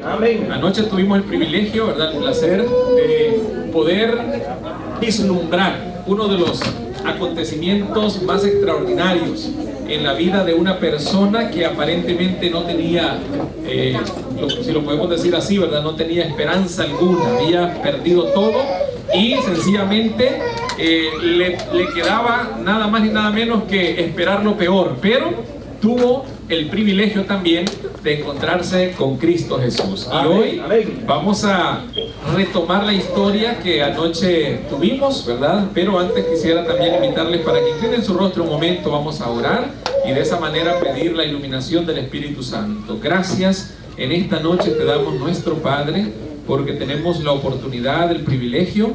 Amén. Anoche tuvimos el privilegio, ¿verdad?, el placer de poder vislumbrar uno de los acontecimientos más extraordinarios en la vida de una persona que aparentemente no tenía, si lo podemos decir así, ¿verdad?, no tenía esperanza alguna, había perdido todo y sencillamente le quedaba nada más y nada menos que esperar lo peor, pero tuvo el privilegio también de encontrarse con Cristo Jesús. Y hoy vamos a retomar la historia que anoche tuvimos, ¿verdad? Pero antes quisiera también invitarles para que inclinen su rostro un momento. Vamos a orar y de esa manera pedir la iluminación del Espíritu Santo. Gracias en esta noche te damos, nuestro Padre, porque tenemos la oportunidad, el privilegio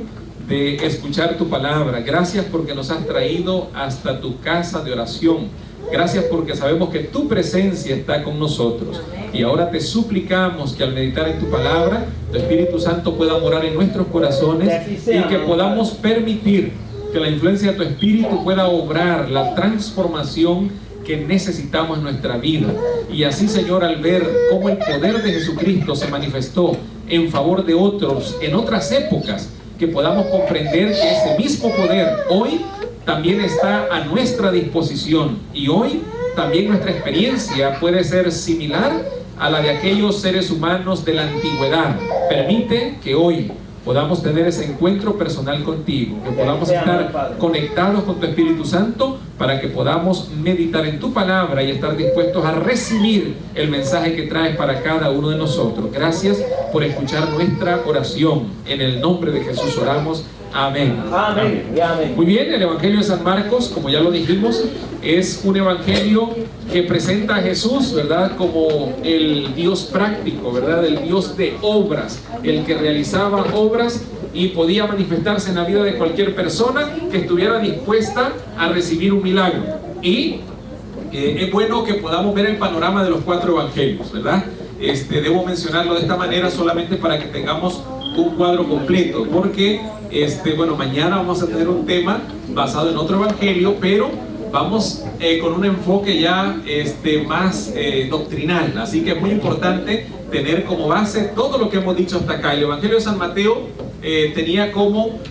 de escuchar tu palabra. Gracias porque nos has traído hasta tu casa de oración. Gracias porque sabemos que tu presencia está con nosotros. Y ahora te suplicamos que al meditar en tu palabra, tu Espíritu Santo pueda morar en nuestros corazones y que podamos permitir que la influencia de tu Espíritu pueda obrar la transformación que necesitamos en nuestra vida. Y así, Señor, al ver cómo el poder de Jesucristo se manifestó en favor de otros en otras épocas, que podamos comprender que ese mismo poder hoy también está a nuestra disposición, y hoy también nuestra experiencia puede ser similar a la de aquellos seres humanos de la antigüedad. Permite que hoy podamos tener ese encuentro personal contigo, que podamos estar conectados con tu Espíritu Santo para que podamos meditar en tu palabra y estar dispuestos a recibir el mensaje que traes para cada uno de nosotros. Gracias por escuchar nuestra oración. En el nombre de Jesús oramos. Amén. Amén. Amén. Muy bien, el Evangelio de San Marcos, como ya lo dijimos, es un evangelio que presenta a Jesús, ¿verdad?, como el Dios práctico, ¿verdad?, el Dios de obras, el que realizaba obras y podía manifestarse en la vida de cualquier persona que estuviera dispuesta a recibir un milagro. Y es bueno que podamos ver el panorama de los 4 evangelios, ¿verdad? Debo mencionarlo de esta manera solamente para que tengamos un cuadro completo, porque bueno, mañana vamos a tener un tema basado en otro evangelio, pero vamos con un enfoque ya más doctrinal, así que es muy importante tener como base todo lo que hemos dicho hasta acá. El Evangelio de San Mateo tenía como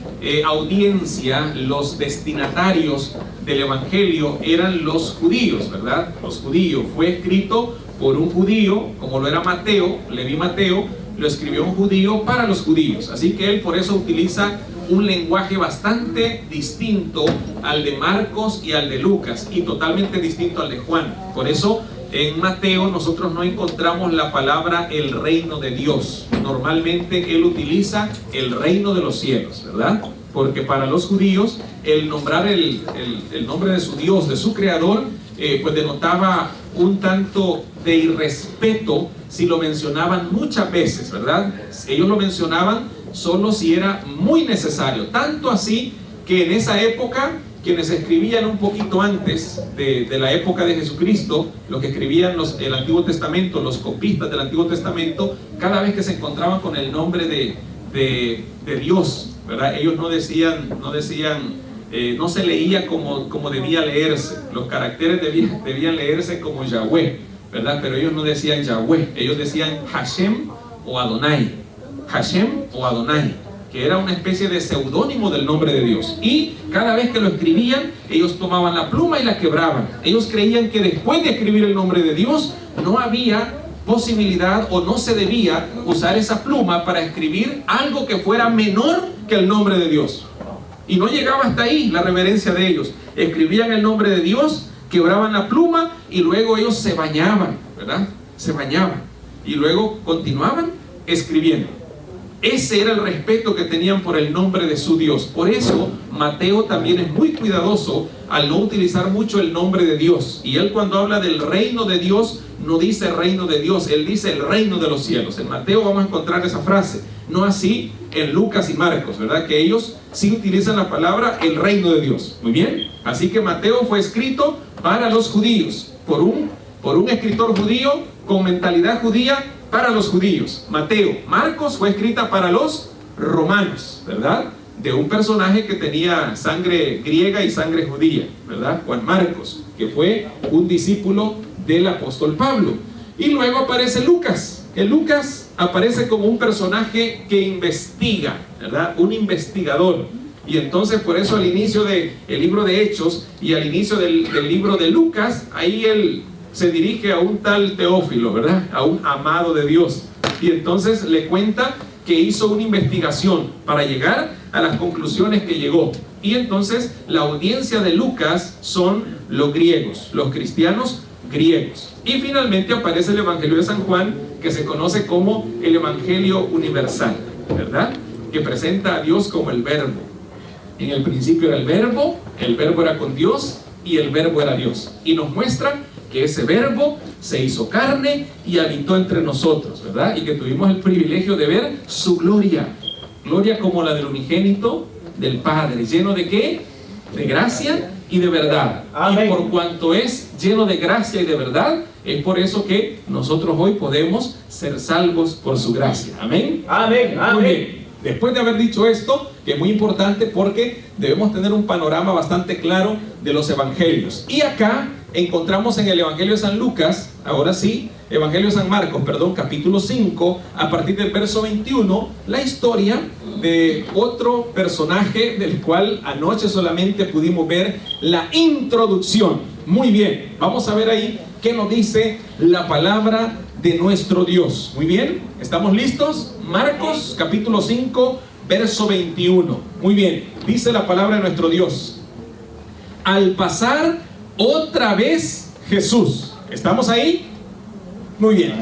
audiencia, los destinatarios del Evangelio eran los judíos, ¿verdad? Los judíos. Fue escrito por un judío, como lo era Mateo, Leví Mateo, lo escribió un judío para los judíos, así que él por eso utiliza un lenguaje bastante distinto al de Marcos y al de Lucas, y totalmente distinto al de Juan. Por eso en Mateo nosotros no encontramos la palabra el reino de Dios. Normalmente él utiliza el reino de los cielos, ¿verdad? Porque para los judíos el nombrar el nombre de su Dios, de su creador, pues denotaba un tanto de irrespeto si lo mencionaban muchas veces, ¿verdad? Ellos lo mencionaban solo si era muy necesario, tanto así que en esa época quienes escribían un poquito antes de la época de Jesucristo, los que escribían el Antiguo Testamento, los copistas del Antiguo Testamento, cada vez que se encontraban con el nombre de Dios, ¿verdad?, ellos no se leía como debía leerse. Los caracteres debían leerse como Yahweh, ¿verdad? Pero ellos no decían Yahweh, ellos decían Hashem o Adonai. Hashem o Adonai, que era una especie de seudónimo del nombre de Dios. Y cada vez que lo escribían, ellos tomaban la pluma y la quebraban. Ellos creían que después de escribir el nombre de Dios, no había posibilidad o no se debía usar esa pluma para escribir algo que fuera menor que el nombre de Dios. Y no llegaba hasta ahí la reverencia de ellos. Escribían el nombre de Dios, quebraban la pluma y luego ellos se bañaban, ¿verdad? Se bañaban y luego continuaban escribiendo. Ese era el respeto que tenían por el nombre de su Dios. Por eso Mateo también es muy cuidadoso al no utilizar mucho el nombre de Dios. Y él, cuando habla del reino de Dios, no dice reino de Dios, él dice el reino de los cielos. En Mateo vamos a encontrar esa frase, no así en Lucas y Marcos, ¿verdad?, que ellos sí utilizan la palabra el reino de Dios. Muy bien, así que Mateo fue escrito para los judíos, por un escritor judío con mentalidad judía para los judíos. Marcos fue escrita para los romanos, ¿verdad?, de un personaje que tenía sangre griega y sangre judía, ¿verdad?, Juan Marcos, que fue un discípulo del apóstol Pablo. Y luego aparece Lucas, que Lucas aparece como un personaje que investiga, ¿verdad? Un investigador. Y entonces por eso al inicio del libro de Hechos y al inicio del libro de Lucas, ahí él se dirige a un tal Teófilo, ¿verdad? A un amado de Dios. Y entonces le cuenta que hizo una investigación para llegar a las conclusiones que llegó. Y entonces la audiencia de Lucas son los griegos, los cristianos griegos. Y finalmente aparece el Evangelio de San Juan, que se conoce como el Evangelio universal, ¿verdad? Que presenta a Dios como el Verbo. En el principio era el Verbo era con Dios y el Verbo era Dios. Y nos muestra que ese Verbo se hizo carne y habitó entre nosotros, ¿verdad? Y que tuvimos el privilegio de ver su gloria. Gloria como la del unigénito del Padre. ¿Lleno de qué? De gracia y de verdad. Amén. Y por cuanto es lleno de gracia y de verdad, es por eso que nosotros hoy podemos ser salvos por su gracia. Amén. Amén. Amén. Muy bien. Después de haber dicho esto, que es muy importante porque debemos tener un panorama bastante claro de los evangelios. Y acá encontramos en el Evangelio de San Lucas, ahora sí, Evangelio de San Marcos, perdón, capítulo 5, a partir del verso 21, la historia de otro personaje del cual anoche solamente pudimos ver la introducción. Muy bien, vamos a ver ahí qué nos dice la palabra de nuestro Dios. Muy bien, ¿estamos listos? Marcos capítulo 5, verso 21. Muy bien, dice la palabra de nuestro Dios: al pasar otra vez Jesús. ¿Estamos ahí? Muy bien.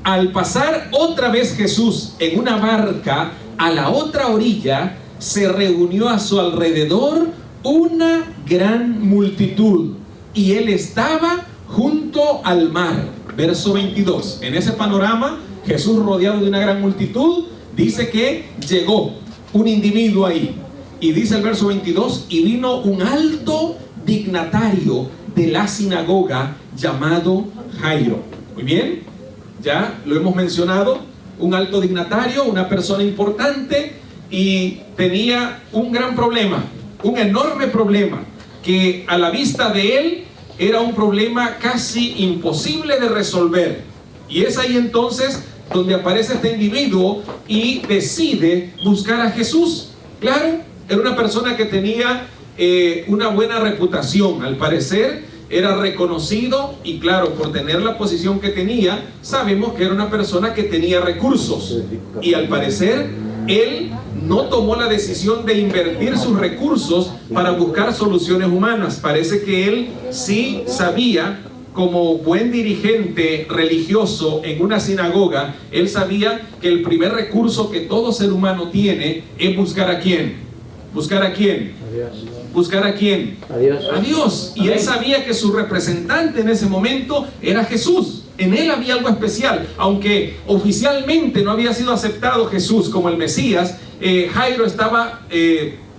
Al pasar otra vez Jesús en una barca a la otra orilla, se reunió a su alrededor una gran multitud, y él estaba junto al mar. Verso 22. En ese panorama, Jesús rodeado de una gran multitud, dice que llegó un individuo ahí. Y dice el verso 22, y vino un alto dignatario de la sinagoga llamado Jairo. Muy bien, ya lo hemos mencionado, un alto dignatario, una persona importante, y tenía un gran problema, un enorme problema, que a la vista de él era un problema casi imposible de resolver. Y es ahí entonces donde aparece este individuo y decide buscar a Jesús. Claro, era una persona que tenía una buena reputación, al parecer era reconocido, y claro, por tener la posición que tenía, sabemos que era una persona que tenía recursos, y al parecer él no tomó la decisión de invertir sus recursos para buscar soluciones humanas. Parece que él sí sabía, como buen dirigente religioso en una sinagoga, él sabía que el primer recurso que todo ser humano tiene es buscar a quién. ¿Buscar a quién? ¿Buscar a quién? A Dios. A Dios. Y él sabía que su representante en ese momento era Jesús. En él había algo especial. Aunque oficialmente no había sido aceptado Jesús como el Mesías, Jairo estaba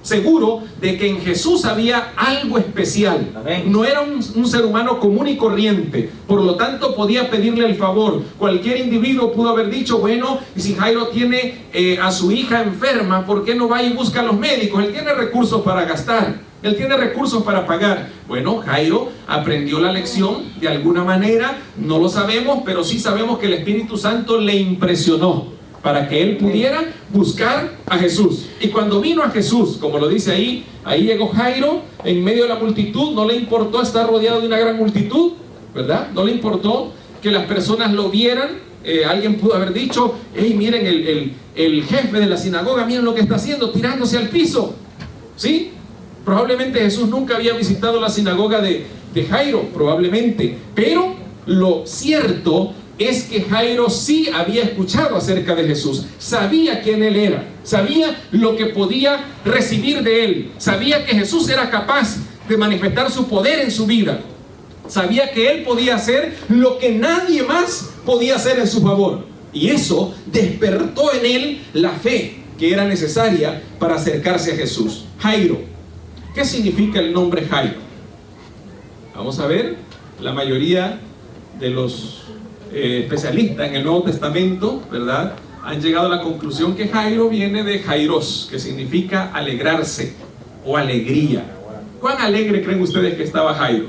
seguro de que en Jesús había algo especial. Amén. No era un ser humano común y corriente, por lo tanto podía pedirle el favor. Cualquier individuo pudo haber dicho, bueno, si Jairo tiene a su hija enferma, ¿por qué no va y busca a los médicos? Él tiene recursos para gastar, él tiene recursos para pagar. Bueno, Jairo aprendió la lección de alguna manera, no lo sabemos, pero sí sabemos que el Espíritu Santo le impresionó para que él pudiera buscar a Jesús. Y cuando vino a Jesús, como lo dice ahí llegó Jairo en medio de la multitud. No le importó estar rodeado de una gran multitud, ¿verdad? No le importó que las personas lo vieran. Alguien pudo haber dicho, hey, miren el jefe de la sinagoga, miren lo que está haciendo, tirándose al piso, ¿sí? Probablemente Jesús nunca había visitado la sinagoga de Jairo, probablemente, pero lo cierto es que Jairo sí había escuchado acerca de Jesús, sabía quién él era, sabía lo que podía recibir de él, sabía que Jesús era capaz de manifestar su poder en su vida, sabía que él podía hacer lo que nadie más podía hacer en su favor, y eso despertó en él la fe que era necesaria para acercarse a Jesús. Jairo, ¿qué significa el nombre Jairo? Vamos a ver, la mayoría de los especialistas en el Nuevo Testamento, ¿verdad?, han llegado a la conclusión que Jairo viene de Jairos, que significa alegrarse o alegría. ¿Cuán alegre creen ustedes que estaba Jairo?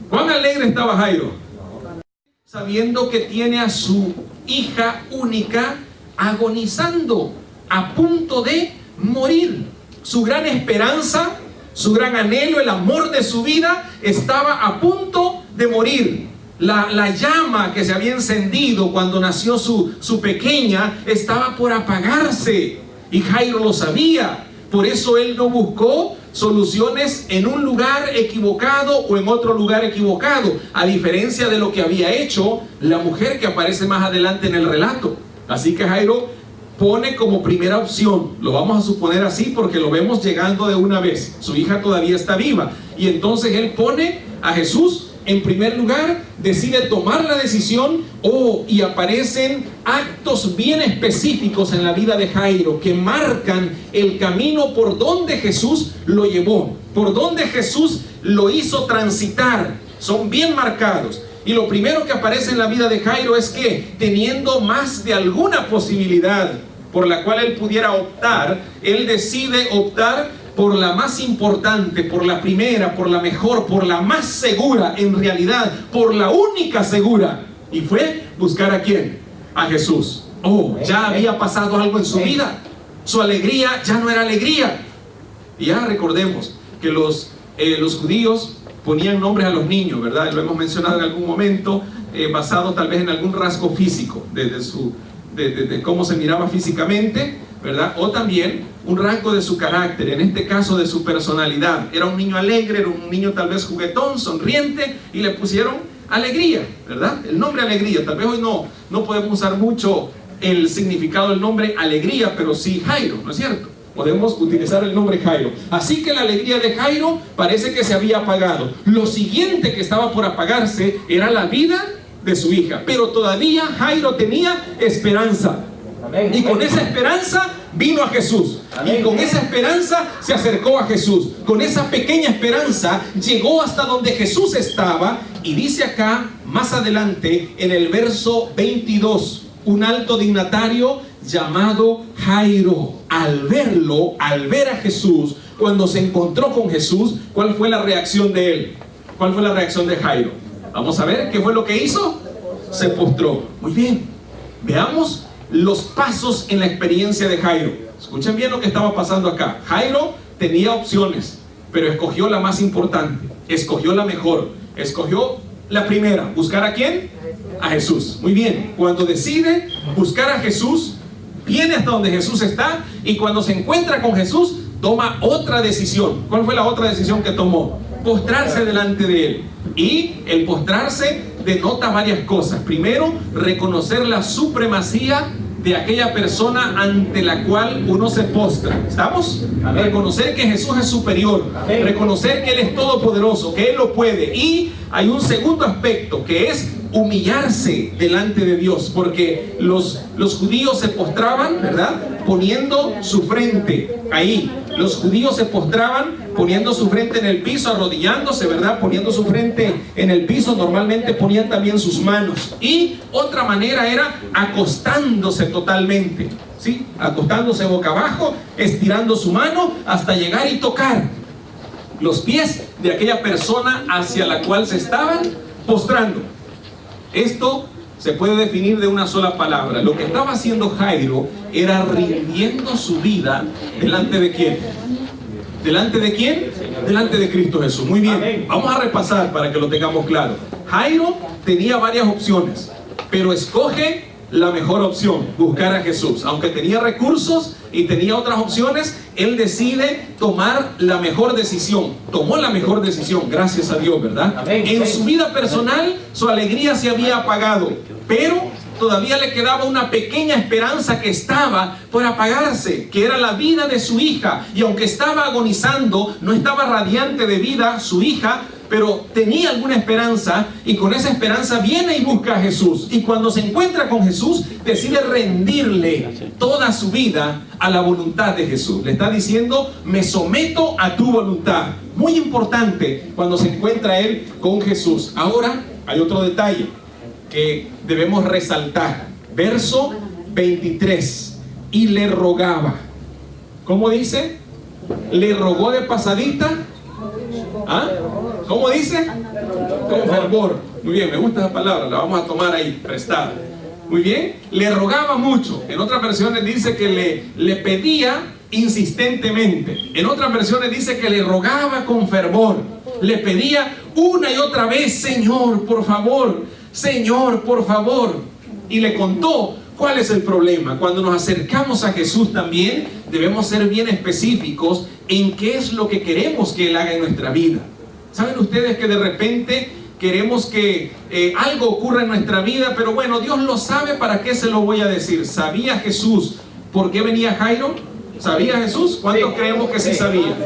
¿Cuán alegre estaba Jairo? Sabiendo que tiene a su hija única agonizando, a punto de morir. Su gran esperanza, su gran anhelo, el amor de su vida estaba a punto de morir. La llama que se había encendido cuando nació su pequeña estaba por apagarse, y Jairo lo sabía. Por eso él no buscó soluciones en un lugar equivocado o en otro lugar equivocado, a diferencia de lo que había hecho la mujer que aparece más adelante en el relato. Así que Jairo pone como primera opción, lo vamos a suponer así porque lo vemos llegando de una vez, su hija todavía está viva, y entonces él pone a Jesús en primer lugar, decide tomar la decisión, y aparecen actos bien específicos en la vida de Jairo que marcan el camino por donde Jesús lo llevó, por donde Jesús lo hizo transitar. Son bien marcados. Y lo primero que aparece en la vida de Jairo es que, teniendo más de alguna posibilidad por la cual él pudiera optar, él decide optar por la más importante, por la primera, por la mejor, por la más segura, en realidad, por la única segura. Y fue buscar ¿a quién? A Jesús. Ya había pasado algo en su vida. Su alegría ya no era alegría. Y ya recordemos que los judíos ponían nombres a los niños, ¿verdad? Lo hemos mencionado en algún momento, basado tal vez en algún rasgo físico, de cómo se miraba físicamente, ¿verdad? O también un rasgo de su carácter, en este caso de su personalidad. Era un niño alegre, era un niño tal vez juguetón, sonriente, y le pusieron Alegría, ¿verdad? El nombre Alegría. Tal vez hoy no podemos usar mucho el significado del nombre Alegría, pero sí Jairo, ¿no es cierto? Podemos utilizar el nombre Jairo. Así que la alegría de Jairo parece que se había apagado. Lo siguiente que estaba por apagarse era la vida de su hija, pero todavía Jairo tenía esperanza. Amén. Y con esa esperanza vino a Jesús. Amén. Y con esa esperanza se acercó a Jesús. Con esa pequeña esperanza llegó hasta donde Jesús estaba. Y dice acá, más adelante, en el verso 22, un alto dignatario llamado Jairo, al ver a Jesús, cuando se encontró con Jesús, ¿cuál fue la reacción de él? ¿Cuál fue la reacción de Jairo? Vamos a ver qué fue lo que hizo. Se postró. Muy bien, veamos los pasos en la experiencia de Jairo. Escuchen bien lo que estaba pasando acá. Jairo tenía opciones, pero escogió la más importante, escogió la mejor, escogió la primera. ¿Buscar a quién? A Jesús. Muy bien, cuando decide buscar a Jesús, viene hasta donde Jesús está, y cuando se encuentra con Jesús, toma otra decisión. ¿Cuál fue la otra decisión que tomó? Postrarse delante de él. Y el postrarse denota varias cosas. Primero, reconocer la supremacía de aquella persona ante la cual uno se postra. ¿Estamos? Amén. Reconocer que Jesús es superior. Amén. Reconocer que Él es todopoderoso, que Él lo puede. Y hay un segundo aspecto, que es humillarse delante de Dios, porque los judíos se postraban, ¿verdad?, poniendo su frente ahí. Los judíos se postraban poniendo su frente en el piso, arrodillándose, ¿verdad?, poniendo su frente en el piso. Normalmente ponían también sus manos. Y otra manera era acostándose totalmente, ¿sí? Acostándose boca abajo, estirando su mano hasta llegar y tocar los pies de aquella persona hacia la cual se estaban postrando. Esto se puede definir de una sola palabra. Lo que estaba haciendo Jairo era rindiendo su vida delante de ¿quién? ¿Delante de quién? Delante de Cristo Jesús. Muy bien, vamos a repasar para que lo tengamos claro. Jairo tenía varias opciones, pero escoge la mejor opción, buscar a Jesús. Aunque tenía recursos y tenía otras opciones, él decide tomar la mejor decisión. Tomó la mejor decisión, gracias a Dios, ¿verdad? Amén. En su vida personal, su alegría se había apagado, pero todavía le quedaba una pequeña esperanza que estaba por apagarse, que era la vida de su hija. Y aunque estaba agonizando, no estaba radiante de vida su hija, pero tenía alguna esperanza, y con esa esperanza viene y busca a Jesús. Y cuando se encuentra con Jesús, decide rendirle toda su vida a la voluntad de Jesús. Le está diciendo: me someto a tu voluntad. Muy importante cuando se encuentra él con Jesús. Ahora hay otro detalle que debemos resaltar. Verso 23. Y le rogaba. ¿Cómo dice? Le rogó de pasadita. ¿Ah? ¿Cómo dice? Con fervor. Muy bien, me gusta esa palabra, la vamos a tomar ahí, prestada. Muy bien, le rogaba mucho. En otras versiones dice que le pedía insistentemente. En otras versiones dice que le rogaba con fervor. Le pedía una y otra vez: Señor, por favor, Señor, por favor. Y le contó cuál es el problema. Cuando nos acercamos a Jesús también debemos ser bien específicos en qué es lo que queremos que Él haga en nuestra vida. ¿Saben ustedes que de repente queremos que algo ocurra en nuestra vida, pero bueno, Dios lo sabe, ¿para qué se lo voy a decir? ¿Sabía Jesús por qué venía Jairo? ¿Sabía Jesús? ¿Cuántos creemos que sí sabía?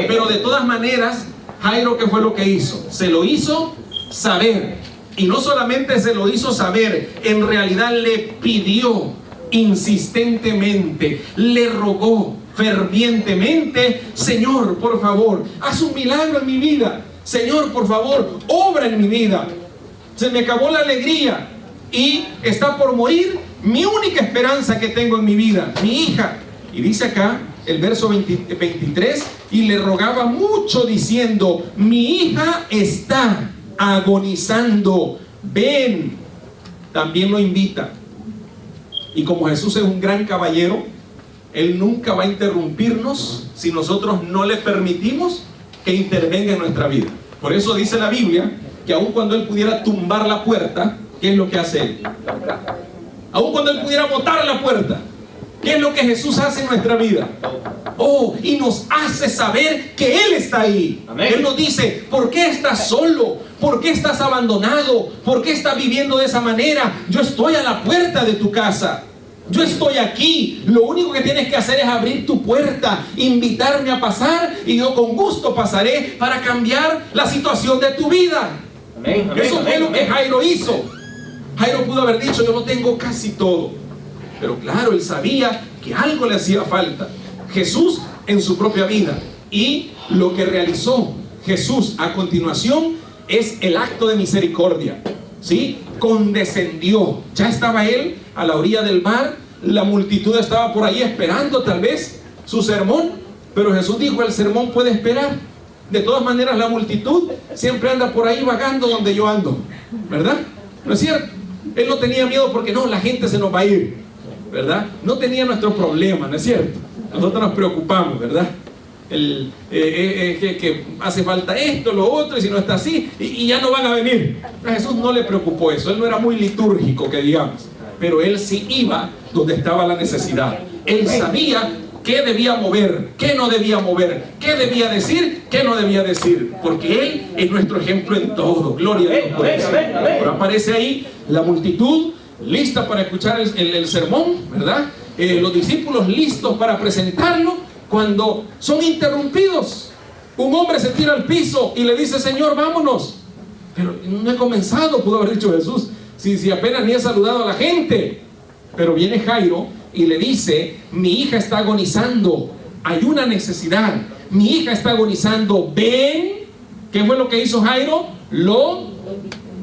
Pero de todas maneras, Jairo, ¿qué fue lo que hizo? Se lo hizo saber. Y no solamente se lo hizo saber, en realidad le pidió insistentemente, le rogó fervientemente: Señor, por favor, haz un milagro en mi vida. Señor, por favor, obra en mi vida. Se me acabó la alegría y está por morir mi única esperanza que tengo en mi vida, mi hija. Y dice acá el verso 23, y le rogaba mucho diciendo: mi hija está agonizando, ven. También lo invita. Y como Jesús es un gran caballero, Él nunca va a interrumpirnos si nosotros no le permitimos que intervenga en nuestra vida. Por eso dice la Biblia que aun cuando Él pudiera tumbar la puerta, ¿qué es lo que hace Él? Aun cuando Él pudiera botar la puerta, ¿qué es lo que Jesús hace en nuestra vida? Oh, y nos hace saber que Él está ahí. Amén. Él nos dice: ¿por qué estás solo? ¿Por qué estás abandonado? ¿Por qué estás viviendo de esa manera? Yo estoy a la puerta de tu casa. Yo estoy aquí. Lo único que tienes que hacer es abrir tu puerta, invitarme a pasar, y yo con gusto pasaré para cambiar la situación de tu vida. Amén, amén, eso fue lo que Jairo hizo. Jairo pudo haber dicho: yo lo tengo casi todo. Pero claro, él sabía que algo le hacía falta. Jesús en su propia vida. Y lo que realizó Jesús a continuación es el acto de misericordia. ¿Sí? Condescendió. Ya estaba Él a la orilla del mar. La multitud estaba por ahí esperando tal vez su sermón. Pero Jesús dijo: el sermón puede esperar. De todas maneras, la multitud siempre anda por ahí vagando donde yo ando, ¿verdad? ¿No es cierto? Él no tenía miedo porque no, la gente se nos va a ir, ¿verdad? No tenía nuestro problema, ¿no es cierto? Nosotros nos preocupamos, ¿verdad? Que hace falta esto, lo otro, y si no está así, y ya no van a venir. A Jesús no le preocupó eso. Él no era muy litúrgico, que digamos, pero Él sí iba donde estaba la necesidad. Él sabía qué debía mover, qué no debía mover, qué debía decir, qué no debía decir, porque Él es nuestro ejemplo en todo. Gloria a Dios por eso. Ahora aparece ahí la multitud lista para escuchar el sermón, ¿verdad? Los discípulos listos para presentarlo, cuando son interrumpidos. Un hombre se tira al piso y le dice: Señor, vámonos. Pero no he comenzado, pudo haber dicho Jesús, si apenas ni he saludado a la gente. Pero viene Jairo y le dice: mi hija está agonizando, hay una necesidad, mi hija está agonizando, ven. ¿Qué fue lo que hizo Jairo? Lo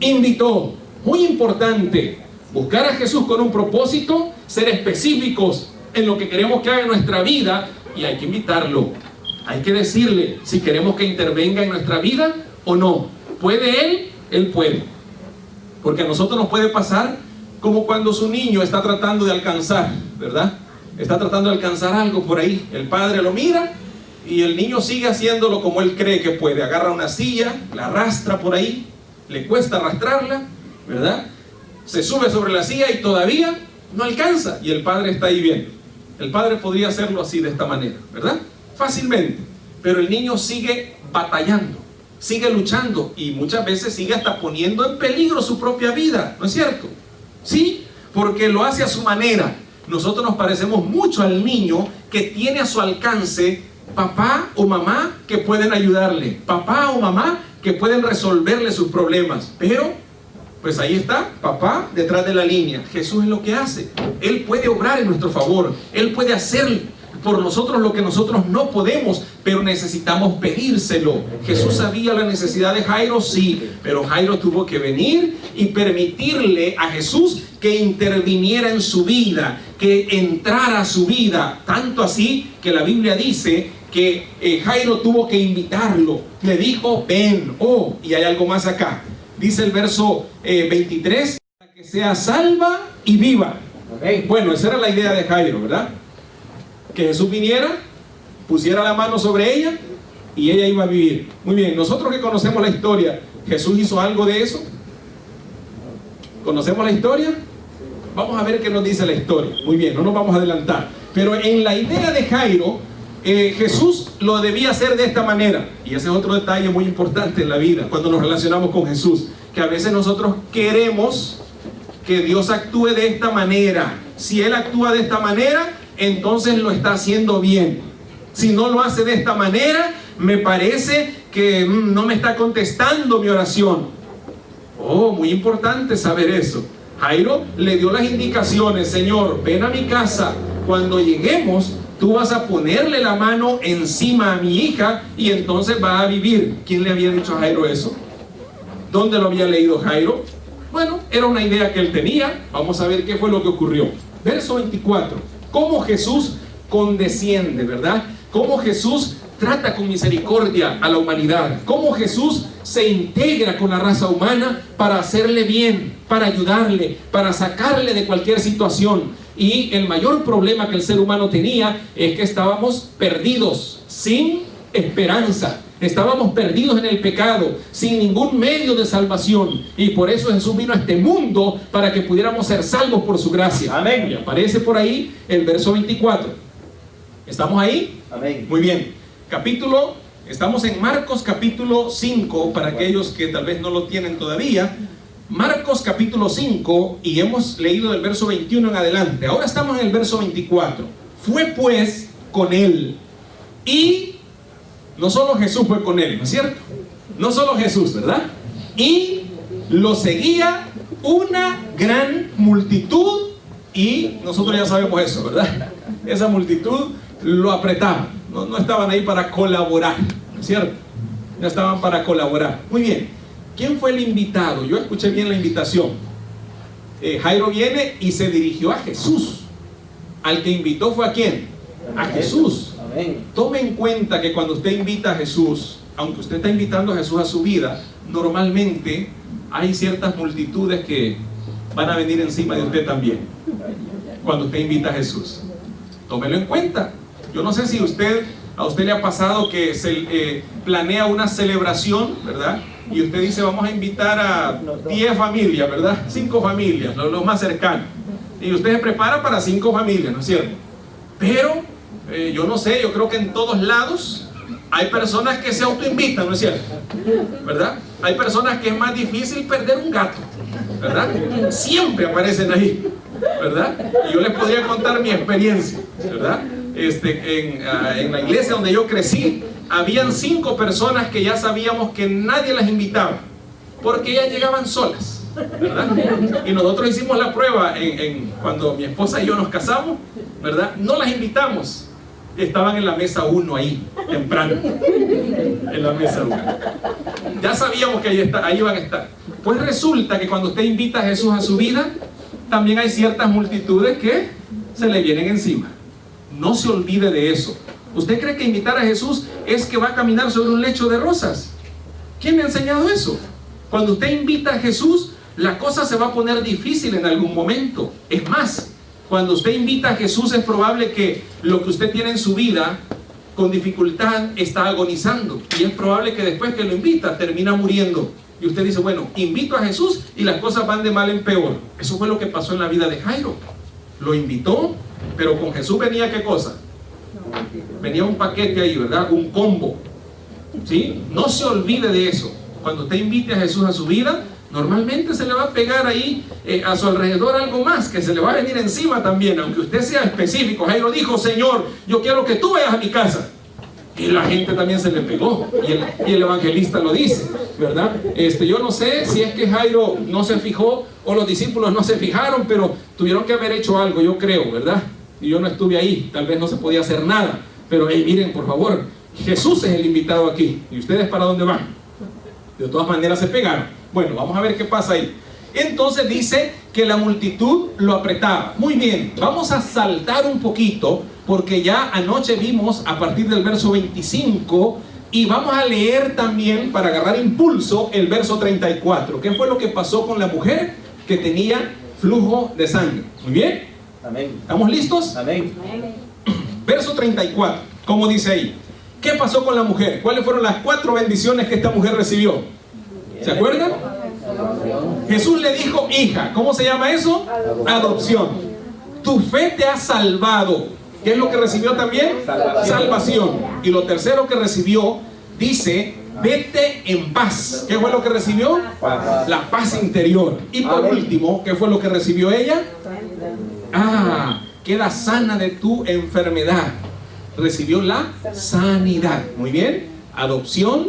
invitó. Muy importante, buscar a Jesús con un propósito, ser específicos en lo que queremos que haga en nuestra vida, y hay que invitarlo. Hay que decirle si queremos que intervenga en nuestra vida o no. ¿Puede Él? Él puede. Porque a nosotros nos puede pasar como cuando su niño está tratando de alcanzar, ¿verdad? Está tratando de alcanzar algo por ahí. El padre lo mira y el niño sigue haciéndolo como él cree que puede. Agarra una silla, la arrastra por ahí, le cuesta arrastrarla, ¿verdad? Se sube sobre la silla y todavía no alcanza, y el padre está ahí viendo. El padre podría hacerlo así, de esta manera, ¿verdad? Fácilmente. Pero el niño sigue batallando, sigue luchando, y muchas veces sigue hasta poniendo en peligro su propia vida, ¿no es cierto? Sí, porque lo hace a su manera. Nosotros nos parecemos mucho al niño que tiene a su alcance papá o mamá que pueden ayudarle, papá o mamá que pueden resolverle sus problemas. Pero pues ahí está, papá detrás de la línea. Jesús es lo que hace. Él puede obrar en nuestro favor. Él puede hacer por nosotros lo que nosotros no podemos, pero necesitamos pedírselo. Jesús sabía la necesidad de Jairo, sí, pero Jairo tuvo que venir y permitirle a Jesús que interviniera en su vida, que entrara a su vida. Tanto así que la Biblia dice que Jairo tuvo que invitarlo. Le dijo: ven. Oh, y hay algo más acá. Dice el verso 23, que que sea salva y viva. Bueno, esa era la idea de Jairo, ¿verdad? Que Jesús viniera, pusiera la mano sobre ella y ella iba a vivir. Muy bien, nosotros que conocemos la historia, ¿Jesús hizo algo de eso? ¿Conocemos la historia? Vamos a ver qué nos dice la historia. Muy bien, no nos vamos a adelantar. Pero en la idea de Jairo, Jesús lo debía hacer de esta manera. Y ese es otro detalle muy importante en la vida, cuando nos relacionamos con Jesús, que a veces nosotros queremos que Dios actúe de esta manera. Si Él actúa de esta manera, entonces lo está haciendo bien. Si no lo hace de esta manera, me parece que no me está contestando mi oración. Oh, muy importante saber eso. Jairo le dio las indicaciones: Señor, ven a mi casa, cuando lleguemos tú vas a ponerle la mano encima a mi hija y entonces va a vivir. ¿Quién le había dicho a Jairo eso? ¿Dónde lo había leído Jairo? Bueno, era una idea que él tenía. Vamos a ver qué fue lo que ocurrió. Verso 24. Cómo Jesús condesciende, ¿verdad? Cómo Jesús trata con misericordia a la humanidad. Cómo Jesús se integra con la raza humana para hacerle bien, para ayudarle, para sacarle de cualquier situación. Y el mayor problema que el ser humano tenía es que estábamos perdidos, sin esperanza. Estábamos perdidos en el pecado, sin ningún medio de salvación. Y por eso Jesús vino a este mundo, para que pudiéramos ser salvos por su gracia. Amén. Y aparece por ahí el verso 24. ¿Estamos ahí? Amén. Muy bien. Estamos en Marcos capítulo 5, para aquellos que tal vez no lo tienen todavía. Marcos capítulo 5, y hemos leído del verso 21 en adelante. Ahora estamos en el verso 24. Fue pues con él. Y no solo Jesús fue con él, ¿no es cierto? No solo Jesús, ¿verdad? Y lo seguía una gran multitud. Y nosotros ya sabemos eso, ¿verdad? Esa multitud lo apretaba. No estaban ahí para colaborar, ¿no es cierto? No estaban para colaborar. Muy bien. ¿Quién fue el invitado? Yo escuché bien la invitación. Jairo viene y se dirigió a Jesús. Al que invitó fue ¿a quién? A Jesús. Tome en cuenta que cuando usted invita a Jesús, aunque usted está invitando a Jesús a su vida, normalmente hay ciertas multitudes que van a venir encima de usted también. Cuando usted invita a Jesús, tómelo en cuenta. Yo no sé si a usted le ha pasado que se planea una celebración, ¿verdad? Y usted dice, vamos a invitar a 10 familias, ¿verdad? 5 familias, los más cercanos. Y usted se prepara para 5 familias, ¿no es cierto? Pero, yo no sé, yo creo que en todos lados hay personas que se autoinvitan, ¿no es cierto? ¿Verdad? Hay personas que es más difícil perder un gato, ¿verdad? Siempre aparecen ahí, ¿verdad? Y yo les podría contar mi experiencia, ¿verdad? En la iglesia donde yo crecí, habían 5 personas que ya sabíamos que nadie las invitaba, porque ellas llegaban solas, ¿verdad? Y nosotros hicimos la prueba cuando mi esposa y yo nos casamos, ¿verdad? No las invitamos. Estaban en la mesa 1 ahí, temprano. En la mesa 1. Ya sabíamos que ahí iban a estar. Pues resulta que cuando usted invita a Jesús a su vida, también hay ciertas multitudes que se le vienen encima. No se olvide de eso. ¿Usted cree que invitar a Jesús es que va a caminar sobre un lecho de rosas? ¿Quién me ha enseñado eso? Cuando usted invita a Jesús, la cosa se va a poner difícil en algún momento. Es más, cuando usted invita a Jesús, es probable que lo que usted tiene en su vida con dificultad está agonizando. Y es probable que después que lo invita, termina muriendo. Y usted dice, bueno, invito a Jesús y las cosas van de mal en peor. Eso fue lo que pasó en la vida de Jairo. Lo invitó, pero con Jesús venía ¿qué cosa? Venía un paquete ahí, ¿verdad? Un combo. ¿Sí? No se olvide de eso. Cuando usted invite a Jesús a su vida, normalmente se le va a pegar ahí a su alrededor algo más, que se le va a venir encima también, aunque usted sea específico. Jairo dijo, Señor, yo quiero que tú vayas a mi casa. Y la gente también se le pegó. Y el evangelista lo dice, ¿verdad? Yo no sé si es que Jairo no se fijó o los discípulos no se fijaron, pero tuvieron que haber hecho algo, yo creo, ¿verdad? Y yo no estuve ahí, tal vez no se podía hacer nada. Pero miren, por favor, Jesús es el invitado aquí. ¿Y ustedes para dónde van? De todas maneras se pegaron. Bueno, vamos a ver qué pasa ahí. Entonces dice que la multitud lo apretaba. Muy bien, vamos a saltar un poquito, porque ya anoche vimos a partir del verso 25, y vamos a leer también, para agarrar impulso, el verso 34. ¿Qué fue lo que pasó con la mujer que que tenía flujo de sangre. Muy bien. Amén. ¿Estamos listos? Amén. Verso 34. ¿Cómo dice ahí? ¿Qué pasó con la mujer? ¿Cuáles fueron las 4 bendiciones que esta mujer recibió? ¿Se acuerdan? Jesús le dijo, hija. ¿Cómo se llama eso? Adopción. Tu fe te ha salvado. ¿Qué es lo que recibió también? Salvación. Y lo tercero que recibió, dice, vete en paz. ¿Qué fue lo que recibió? La paz interior. Y por último, ¿qué fue lo que recibió ella? Queda sana de tu enfermedad. Recibió la sanidad. Muy bien. Adopción,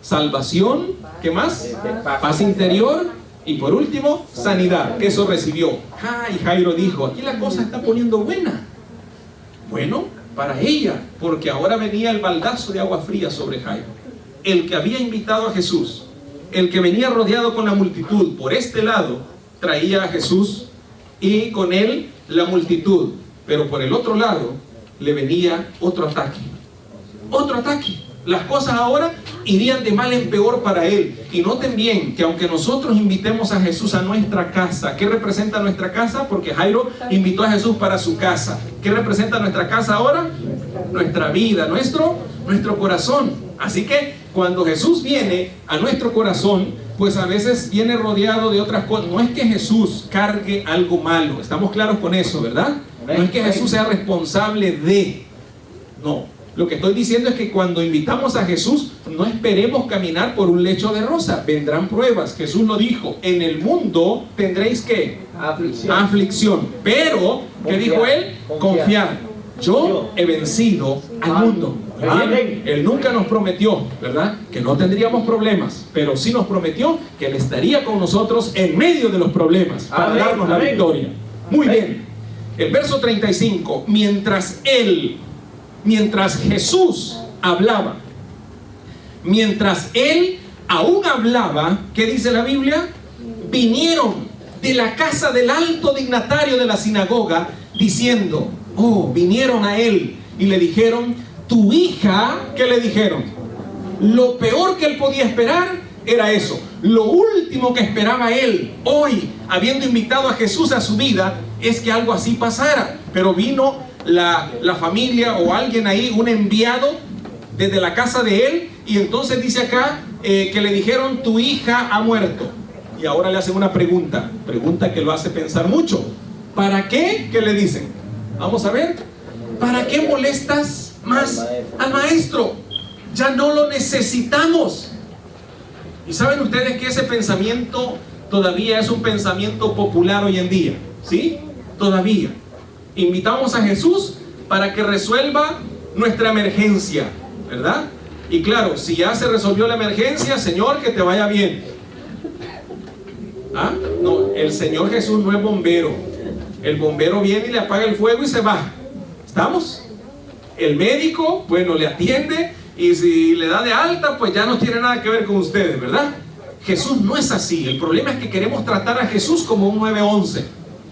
salvación, ¿qué más? Paz interior y por último, sanidad. Eso recibió. Y Jairo dijo, aquí la cosa está poniendo buena. Bueno, para ella, porque ahora venía el baldazo de agua fría sobre Jairo. El que había invitado a Jesús, el que venía rodeado con la multitud, por este lado traía a Jesús y con él la multitud, pero por el otro lado le venía otro ataque. Otro ataque. Las cosas ahora irían de mal en peor para él. Y noten bien que aunque nosotros invitemos a Jesús a nuestra casa, ¿qué representa nuestra casa? Porque Jairo invitó a Jesús para su casa. ¿Qué representa nuestra casa ahora? Nuestra vida, nuestro corazón. Así que cuando Jesús viene a nuestro corazón, pues a veces viene rodeado de otras cosas. No es que Jesús cargue algo malo. Estamos claros con eso, ¿verdad? No es que Jesús sea responsable de... No. Lo que estoy diciendo es que cuando invitamos a Jesús, no esperemos caminar por un lecho de rosa. Vendrán pruebas. Jesús lo dijo, en el mundo tendréis ¿qué? Aflicción. Pero, ¿qué dijo él? Confiad. Yo he vencido al mundo. Amén. Él nunca nos prometió, ¿verdad?, que no tendríamos problemas, pero sí nos prometió que Él estaría con nosotros en medio de los problemas para darnos la victoria. Muy bien. El verso 35. Mientras Jesús hablaba, mientras Él aún hablaba, ¿qué dice la Biblia? Vinieron de la casa del alto dignatario de la sinagoga diciendo, vinieron a Él y le dijeron, tu hija, ¿qué le dijeron? Lo peor que Él podía esperar era eso. Lo último que esperaba Él hoy, habiendo invitado a Jesús a su vida, es que algo así pasara. Pero vino la familia o alguien ahí, un enviado desde la casa de él, y entonces dice acá que le dijeron, tu hija ha muerto. Y ahora le hacen una pregunta que lo hace pensar mucho. ¿Para qué? ¿Qué le dicen? Vamos a ver. ¿Para qué molestas más al maestro? Ya no lo necesitamos. Y saben ustedes que ese pensamiento todavía es un pensamiento popular hoy en día, ¿sí? Todavía invitamos a Jesús para que resuelva nuestra emergencia, ¿verdad? Y claro, si ya se resolvió la emergencia, Señor, que te vaya bien. No, el Señor Jesús no es bombero. El bombero viene y le apaga el fuego y se va. ¿Estamos? El médico, bueno, le atiende, y si le da de alta, pues ya no tiene nada que ver con ustedes, ¿verdad? Jesús no es así. El problema es que queremos tratar a Jesús como un 911,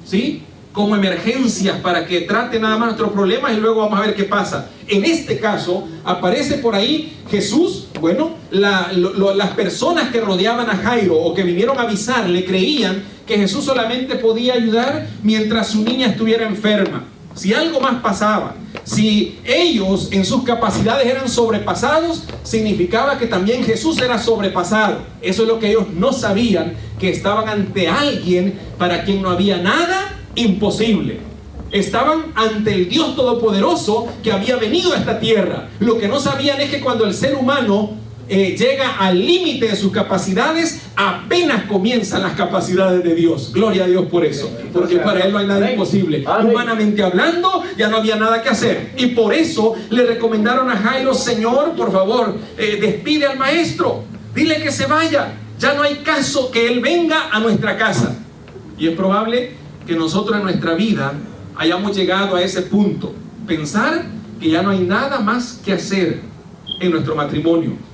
¿sí? Como emergencias para que trate nada más nuestros problemas y luego vamos a ver qué pasa. En este caso, aparece por ahí Jesús. Bueno, las personas que rodeaban a Jairo o que vinieron a avisarle creían que Jesús solamente podía ayudar mientras su niña estuviera enferma. Si algo más pasaba, si ellos en sus capacidades eran sobrepasados, significaba que también Jesús era sobrepasado. Eso es lo que ellos no sabían, que estaban ante alguien para quien no había nada imposible. Estaban ante el Dios Todopoderoso que había venido a esta tierra. Lo que no sabían es que cuando el ser humano llega al límite de sus capacidades, apenas comienzan las capacidades de Dios. Gloria a Dios por eso, porque para Él no hay nada imposible. Humanamente hablando, ya no había nada que hacer, y por eso le recomendaron a Jairo, Señor, por favor, despide al maestro, dile que se vaya, ya no hay caso que él venga a nuestra casa. Y es probable que nosotros en nuestra vida hayamos llegado a ese punto, pensar que ya no hay nada más que hacer en nuestro matrimonio.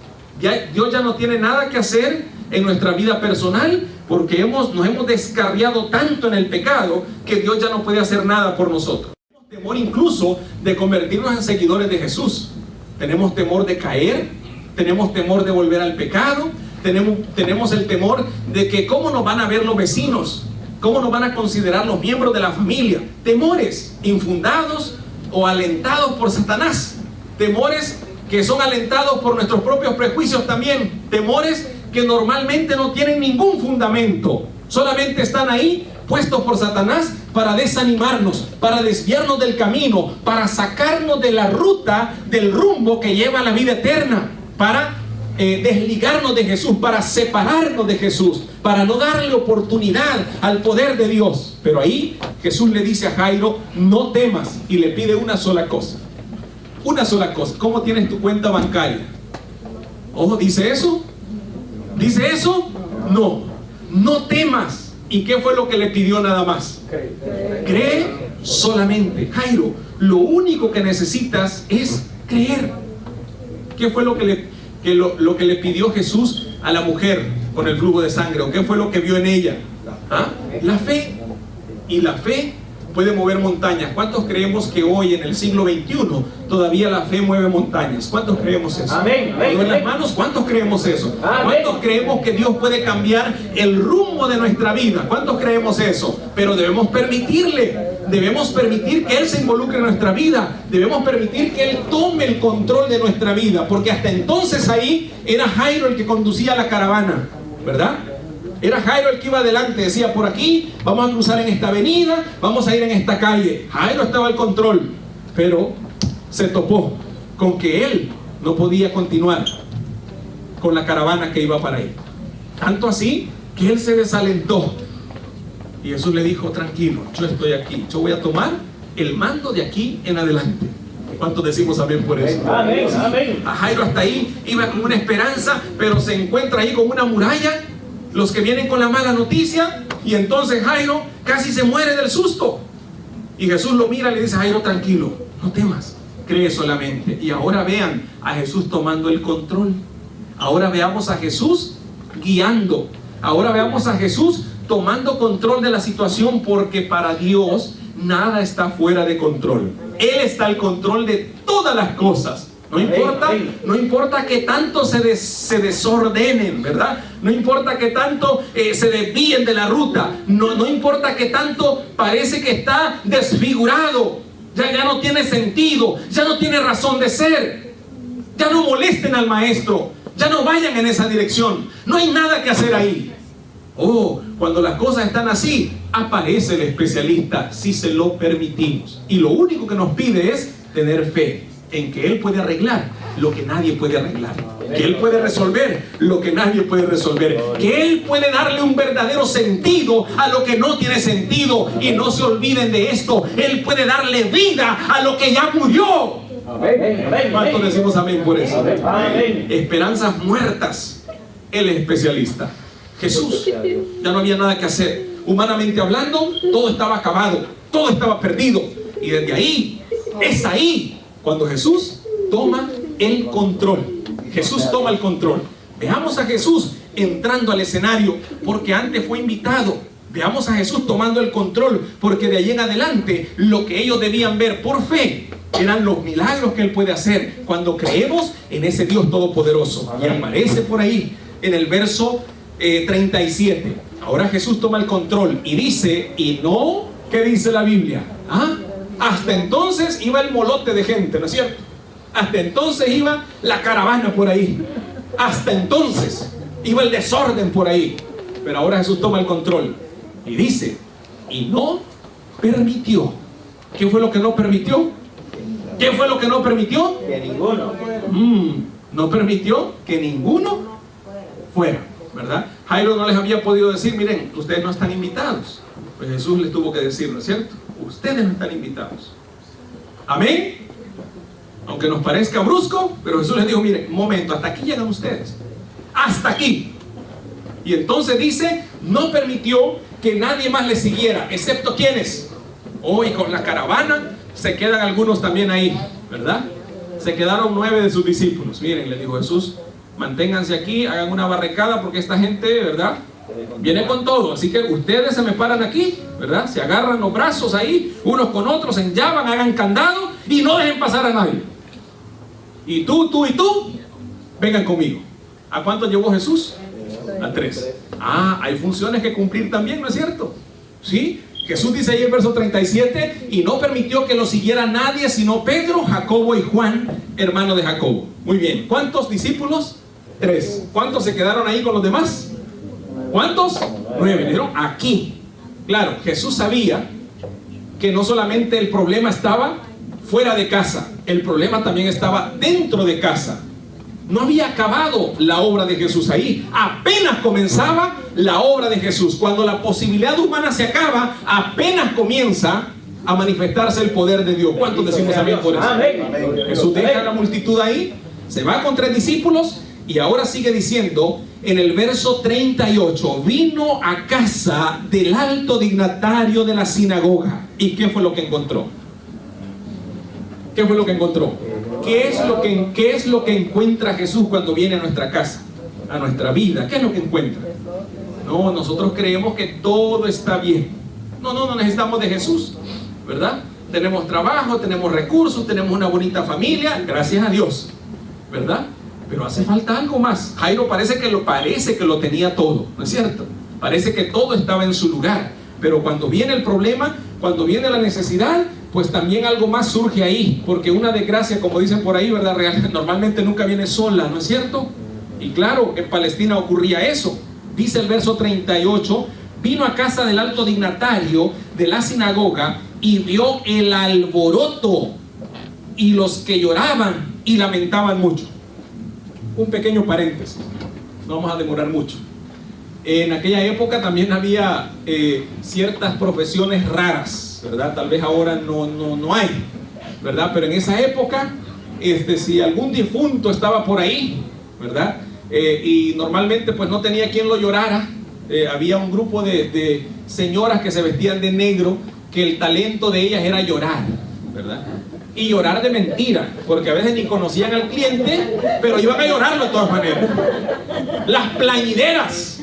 Dios ya no tiene nada que hacer en nuestra vida personal, porque nos hemos descarriado tanto en el pecado que Dios ya no puede hacer nada por nosotros. Tenemos temor incluso de convertirnos en seguidores de Jesús. Tenemos temor de caer, tenemos temor de volver al pecado, tenemos el temor de que cómo nos van a ver los vecinos, ¿Cómo nos van a considerar los miembros de la familia? Temores infundados o alentados por Satanás. Temores que son alentados por nuestros propios prejuicios también. Temores que normalmente no tienen ningún fundamento. Solamente están ahí puestos por Satanás para desanimarnos, para desviarnos del camino, para sacarnos de la ruta, del rumbo que lleva a la vida eterna, para desligarnos de Jesús, para separarnos de Jesús, para no darle oportunidad al poder de Dios. Pero ahí Jesús le dice a Jairo: no temas, y le pide una sola cosa. Una sola cosa. ¿Cómo tienes tu cuenta bancaria? Ojo, ¿dice eso? ¿Dice eso? No. No temas. ¿Y qué fue lo que le pidió nada más? Cree solamente. Jairo, lo único que necesitas es creer. ¿Qué fue lo que le pidió Jesús a la mujer con el flujo de sangre? ¿O qué fue lo que vio en ella? ¿Ah? La fe. Y la fe puede mover montañas. ¿Cuántos creemos que hoy en el siglo XXI todavía la fe mueve montañas? ¿Cuántos creemos eso? Amén. En las manos, ¿cuántos creemos eso? ¿Cuántos creemos que Dios puede cambiar el rumbo de nuestra vida? ¿Cuántos creemos eso? Pero debemos permitirle. Debemos permitir que Él se involucre en nuestra vida. Debemos permitir que Él tome el control de nuestra vida. Porque hasta entonces ahí era Jairo el que conducía la caravana, ¿verdad? Era Jairo el que iba adelante, decía: por aquí, vamos a cruzar en esta avenida, vamos a ir en esta calle. Jairo estaba al control, pero se topó con que él no podía continuar con la caravana que iba para ahí. Tanto así que él se desalentó. Y Jesús le dijo: tranquilo, yo estoy aquí, yo voy a tomar el mando de aquí en adelante. ¿Cuántos decimos amén por eso? Amén, amén. A Jairo hasta ahí iba con una esperanza, pero se encuentra ahí con una muralla. Los que vienen con la mala noticia, y entonces Jairo casi se muere del susto. Y Jesús lo mira y le dice: Jairo, tranquilo, no temas, cree solamente. Y ahora vean a Jesús tomando el control. Ahora veamos a Jesús guiando. Ahora veamos a Jesús tomando control de la situación, porque para Dios nada está fuera de control. Él está al control de todas las cosas. No importa que tanto se desordenen, ¿verdad? No importa que tanto se desvíen de la ruta. No importa que tanto parece que está desfigurado. Ya no tiene sentido. Ya no tiene razón de ser. Ya no molesten al maestro. Ya no vayan en esa dirección. No hay nada que hacer ahí. Oh, cuando las cosas están así, aparece el especialista, si se lo permitimos. Y lo único que nos pide es tener fe en que Él puede arreglar lo que nadie puede arreglar, que Él puede resolver lo que nadie puede resolver, que Él puede darle un verdadero sentido a lo que no tiene sentido. Y no se olviden de esto: Él puede darle vida a lo que ya murió. ¿Cuántos decimos amén por eso? Esperanzas muertas. Él es especialista. Jesús, ya no había nada que hacer. Humanamente hablando, todo estaba acabado, todo estaba perdido. Y desde ahí, es ahí cuando Jesús toma el control. Jesús toma el control. Veamos a Jesús entrando al escenario, porque antes fue invitado. Veamos a Jesús tomando el control, porque de ahí en adelante lo que ellos debían ver por fe eran los milagros que Él puede hacer cuando creemos en ese Dios todopoderoso. Y aparece por ahí en el verso 37. Ahora Jesús toma el control y dice: y no, ¿qué dice la Biblia? Hasta entonces iba el molote de gente, ¿no es cierto? Hasta entonces iba la caravana por ahí. Hasta entonces iba el desorden por ahí. Pero ahora Jesús toma el control y dice: y no permitió. ¿Qué fue lo que no permitió? ¿Qué fue lo que no permitió? Que ninguno. No permitió que ninguno fuera, ¿verdad? Jairo no les había podido decir: miren, ustedes no están invitados. Pues Jesús les tuvo que decir, ¿no es cierto? Ustedes no están invitados. Amén. Aunque nos parezca brusco, pero Jesús les dijo: miren, un momento, hasta aquí llegan ustedes. Hasta aquí. Y entonces dice: no permitió que nadie más le siguiera, excepto ¿quiénes? Hoy con la caravana se quedan algunos también ahí, ¿verdad? Se quedaron 9 de sus discípulos. Miren, le dijo Jesús: manténganse aquí, hagan una barricada, porque esta gente, ¿verdad?, viene con todo. Así que ustedes se me paran aquí, ¿verdad? Se agarran los brazos ahí, unos con otros, se enllavan, hagan candado y no dejen pasar a nadie. Y tú y tú, vengan conmigo. ¿A cuántos llevó Jesús? A 3. Hay funciones que cumplir también, ¿no es cierto? ¿Sí? Jesús dice ahí en verso 37, y no permitió que lo siguiera nadie sino Pedro, Jacobo y Juan, hermano de Jacobo. Muy bien, ¿cuántos discípulos? 3. ¿Cuántos se quedaron ahí con los demás? ¿Cuántos? 9. Le dijeron aquí. Claro, Jesús sabía que no solamente el problema estaba fuera de casa, el problema también estaba dentro de casa. No había acabado la obra de Jesús ahí, apenas comenzaba la obra de Jesús. Cuando la posibilidad humana se acaba, apenas comienza a manifestarse el poder de Dios. ¿Cuántos decimos amén por eso? Amén. Jesús deja a la multitud ahí, se va con 3 discípulos y ahora sigue diciendo en el verso 38, vino a casa del alto dignatario de la sinagoga. ¿Y qué fue lo que encontró? ¿Qué fue lo que encontró? ¿Qué es lo que encuentra Jesús cuando viene a nuestra casa, a nuestra vida? ¿Qué es lo que encuentra? No, nosotros creemos que todo está bien. No necesitamos de Jesús, ¿verdad? Tenemos trabajo, tenemos recursos, tenemos una bonita familia, gracias a Dios, ¿verdad? Pero hace falta algo más. Jairo parece que lo tenía todo, ¿no es cierto? Parece que todo estaba en su lugar. Pero cuando viene el problema, cuando viene la necesidad, pues también algo más surge ahí, porque una desgracia, como dicen por ahí, ¿verdad? Normalmente nunca viene sola, ¿no es cierto? Y claro, en Palestina ocurría eso. Dice el verso 38, vino a casa del alto dignatario de la sinagoga y vio el alboroto y los que lloraban y lamentaban mucho. Un pequeño paréntesis, no vamos a demorar mucho. En aquella época también había ciertas profesiones raras, ¿verdad? Tal vez ahora no hay, ¿verdad? Pero en esa época, si algún difunto estaba por ahí, ¿verdad? Y normalmente pues no tenía quien lo llorara, había un grupo de señoras que se vestían de negro, que el talento de ellas era llorar, ¿verdad? Y llorar de mentira, porque a veces ni conocían al cliente, pero iban a llorarlo de todas maneras. Las plañideras,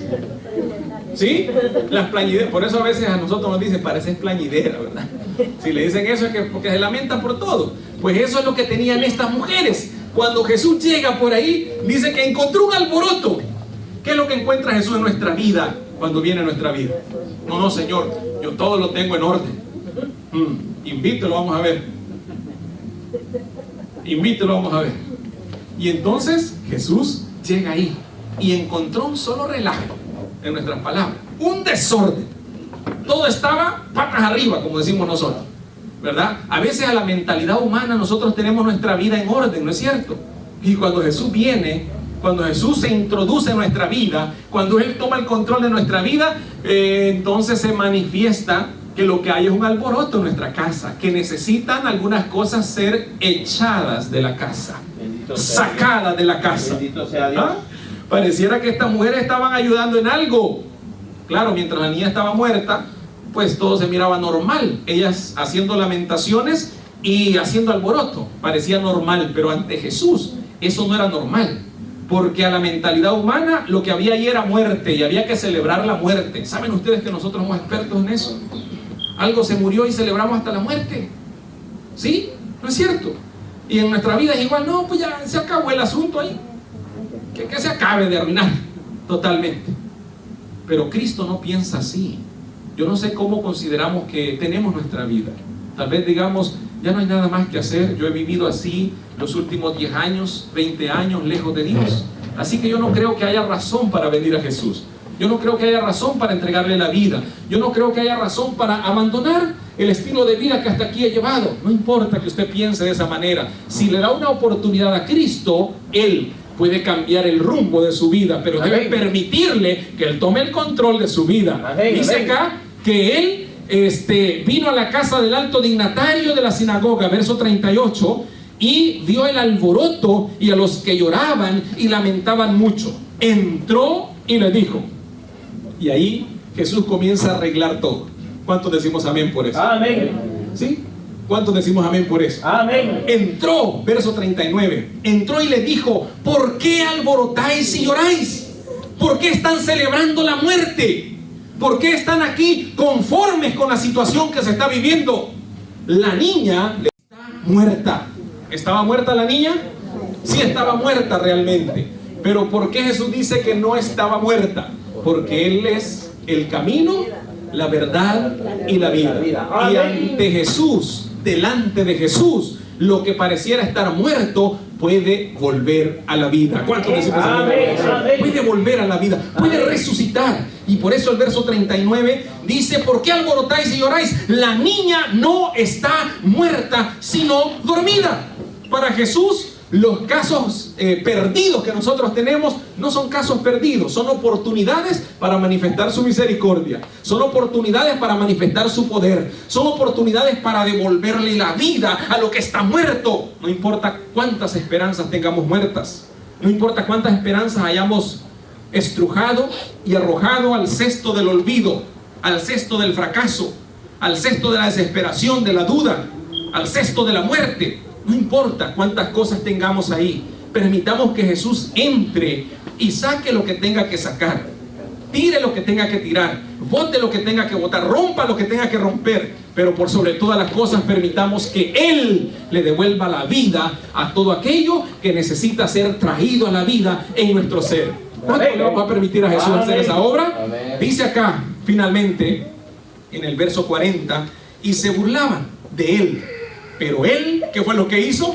¿sí? Las plañideras, por eso a veces a nosotros nos dicen, pareces plañidera, ¿verdad? Si le dicen eso es que porque se lamentan por todo. Pues eso es lo que tenían estas mujeres. Cuando Jesús llega por ahí, dice que encontró un alboroto. ¿Qué es lo que encuentra Jesús en nuestra vida cuando viene a nuestra vida? No, Señor, yo todo lo tengo en orden. Invítelo, vamos a ver. Invítelo, vamos a ver. Y entonces Jesús llega ahí y encontró un solo relajo, en nuestras palabras, un desorden. Todo estaba patas arriba, como decimos nosotros, ¿verdad? A veces a la mentalidad humana nosotros tenemos nuestra vida en orden, ¿no es cierto? Y cuando Jesús viene, cuando Jesús se introduce en nuestra vida, cuando Él toma el control de nuestra vida, entonces se manifiesta que lo que hay es un alboroto en nuestra casa, que necesitan algunas cosas ser echadas de la casa, sacadas de la casa. Bendito sea Dios. ¿Ah? Pareciera que estas mujeres estaban ayudando en algo. Claro, mientras la niña estaba muerta, pues todo se miraba normal. Ellas haciendo lamentaciones y haciendo alboroto, parecía normal, pero ante Jesús eso no era normal. Porque a la mentalidad humana lo que había ahí era muerte y había que celebrar la muerte. ¿Saben ustedes que nosotros somos expertos en eso? Algo se murió y celebramos hasta la muerte. ¿Sí? ¿No es cierto? Y en nuestra vida es igual. No, pues ya se acabó el asunto ahí. Que se acabe de arruinar totalmente. Pero Cristo no piensa así. Yo no sé cómo consideramos que tenemos nuestra vida. Tal vez digamos, ya no hay nada más que hacer. Yo he vivido así los últimos 10 años, 20 años lejos de Dios. Así que yo no creo que haya razón para venir a Jesús. Yo no creo que haya razón para entregarle la vida. Yo no creo que haya razón para abandonar el estilo de vida que hasta aquí he llevado. No importa que usted piense de esa manera. Si le da una oportunidad a Cristo, Él puede cambiar el rumbo de su vida, pero debe permitirle que Él tome el control de su vida. Dice acá que Él vino a la casa del alto dignatario de la sinagoga, verso 38, y vio el alboroto y a los que lloraban y lamentaban mucho. Entró y les dijo. Y ahí Jesús comienza a arreglar todo. ¿Cuántos decimos amén por eso? Amén. ¿Sí? ¿Cuántos decimos amén por eso? Amén. Entró, verso 39. Entró y les dijo: ¿por qué alborotáis y lloráis? ¿Por qué están celebrando la muerte? ¿Por qué están aquí conformes con la situación que se está viviendo? La niña está muerta. ¿Estaba muerta la niña? Sí, estaba muerta realmente. Pero ¿por qué Jesús dice que no estaba muerta? Porque Él es el camino, la verdad y la vida. Y ante Jesús, delante de Jesús, lo que pareciera estar muerto puede volver a la vida. ¿Cuántos decimos amén? Puede volver a la vida, puede resucitar. Y por eso el verso 39 dice: ¿por qué alborotáis y lloráis? La niña no está muerta, sino dormida. Para Jesús, los casos perdidos que nosotros tenemos no son casos perdidos, son oportunidades para manifestar su misericordia, son oportunidades para manifestar su poder, son oportunidades para devolverle la vida a lo que está muerto. No importa cuántas esperanzas tengamos muertas, no importa cuántas esperanzas hayamos estrujado y arrojado al cesto del olvido, al cesto del fracaso, al cesto de la desesperación, de la duda, al cesto de la muerte. No importa cuántas cosas tengamos ahí, permitamos que Jesús entre y saque lo que tenga que sacar, tire lo que tenga que tirar, bote lo que tenga que botar, rompa lo que tenga que romper, pero por sobre todas las cosas permitamos que Él le devuelva la vida a todo aquello que necesita ser traído a la vida en nuestro ser. ¿Cuánto le vamos a permitir a Jesús hacer esa obra? Dice acá, finalmente, en el verso 40, y se burlaban de Él. Pero Él, ¿qué fue lo que hizo?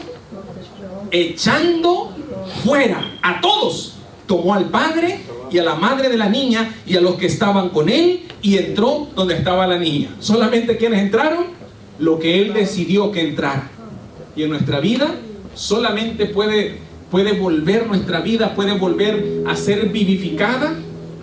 Echando fuera a todos, tomó al padre y a la madre de la niña y a los que estaban con Él y entró donde estaba la niña. ¿Solamente quienes entraron? Lo que Él decidió que entrara. Y en nuestra vida solamente puede volver nuestra vida, puede volver a ser vivificada.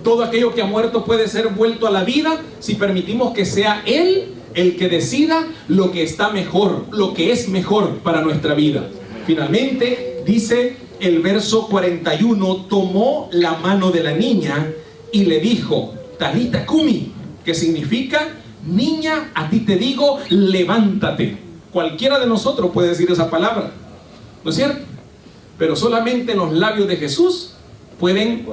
Todo aquello que ha muerto puede ser vuelto a la vida si permitimos que sea Él el que decida lo que está mejor, lo que es mejor para nuestra vida. Finalmente, dice el verso 41, tomó la mano de la niña y le dijo, Talita Kumi, que significa, niña, a ti te digo, levántate. Cualquiera de nosotros puede decir esa palabra, ¿no es cierto? Pero solamente en los labios de Jesús pueden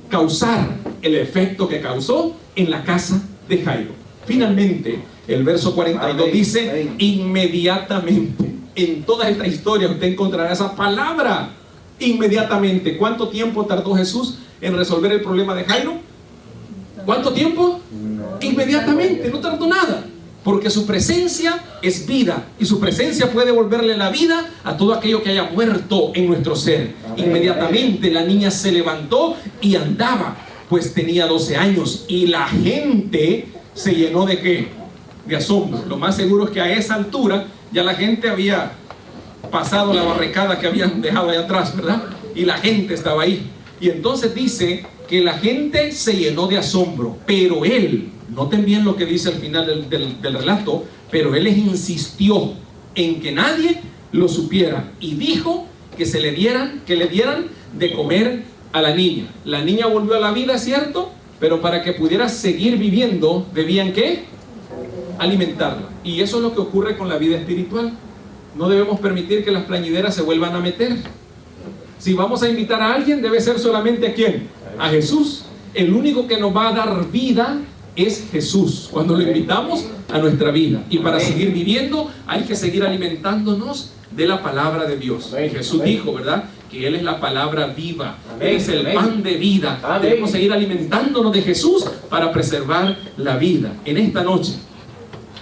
causar el efecto que causó en la casa de Jairo. Finalmente, el verso 42 dice, inmediatamente. En toda esta historia usted encontrará esa palabra, inmediatamente. ¿Cuánto tiempo tardó Jesús en resolver el problema de Jairo? ¿Cuánto tiempo? Inmediatamente, no tardó nada. Porque su presencia es vida y su presencia puede volverle la vida a todo aquello que haya muerto en nuestro ser. Inmediatamente la niña se levantó y andaba, pues tenía 12 años y la gente se llenó de ¿qué? De asombro. Lo más seguro es que a esa altura ya la gente había pasado la barricada que habían dejado allá atrás, ¿verdad? Y la gente estaba ahí. Y entonces dice que la gente se llenó de asombro, pero él, noten bien lo que dice al final del relato, pero él les insistió en que nadie lo supiera y dijo que le dieran de comer a la niña. La niña volvió a la vida, ¿cierto? Pero para que pudiera seguir viviendo, debían ¿qué? Alimentarla. Y eso es lo que ocurre con la vida espiritual. No debemos permitir que las plañideras se vuelvan a meter. Si vamos a invitar a alguien, debe ser solamente ¿a quién? A Jesús. El único que nos va a dar vida es Jesús, cuando lo invitamos a nuestra vida. Y para seguir viviendo, hay que seguir alimentándonos de la palabra de Dios. Y Jesús dijo, ¿verdad?, que Él es la palabra viva, Él es el pan de vida. Debemos seguir alimentándonos de Jesús para preservar la vida. En esta noche,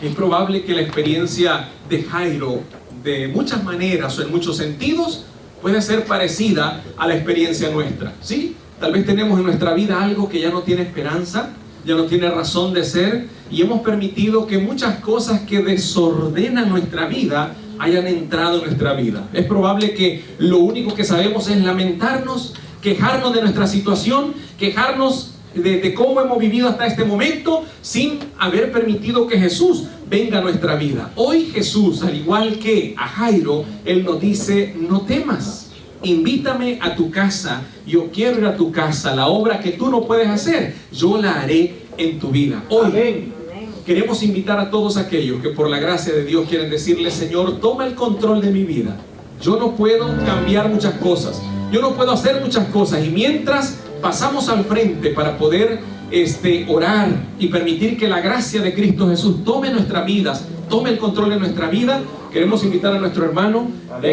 es probable que la experiencia de Jairo, de muchas maneras o en muchos sentidos, puede ser parecida a la experiencia nuestra, ¿sí? Tal vez tenemos en nuestra vida algo que ya no tiene esperanza, ya no tiene razón de ser, y hemos permitido que muchas cosas que desordenan nuestra vida hayan entrado en nuestra vida. Es probable que lo único que sabemos es lamentarnos, quejarnos de nuestra situación, quejarnos de cómo hemos vivido hasta este momento sin haber permitido que Jesús venga a nuestra vida. Hoy Jesús, al igual que a Jairo, Él nos dice, no temas, invítame a tu casa, yo quiero ir a tu casa, la obra que tú no puedes hacer, yo la haré en tu vida. Hoy queremos invitar a todos aquellos que por la gracia de Dios quieren decirle, Señor, toma el control de mi vida. Yo no puedo cambiar muchas cosas, yo no puedo hacer muchas cosas, y mientras pasamos al frente para poder orar y permitir que la gracia de Cristo Jesús tome nuestras vidas, tome el control de nuestra vida, queremos invitar a nuestro hermano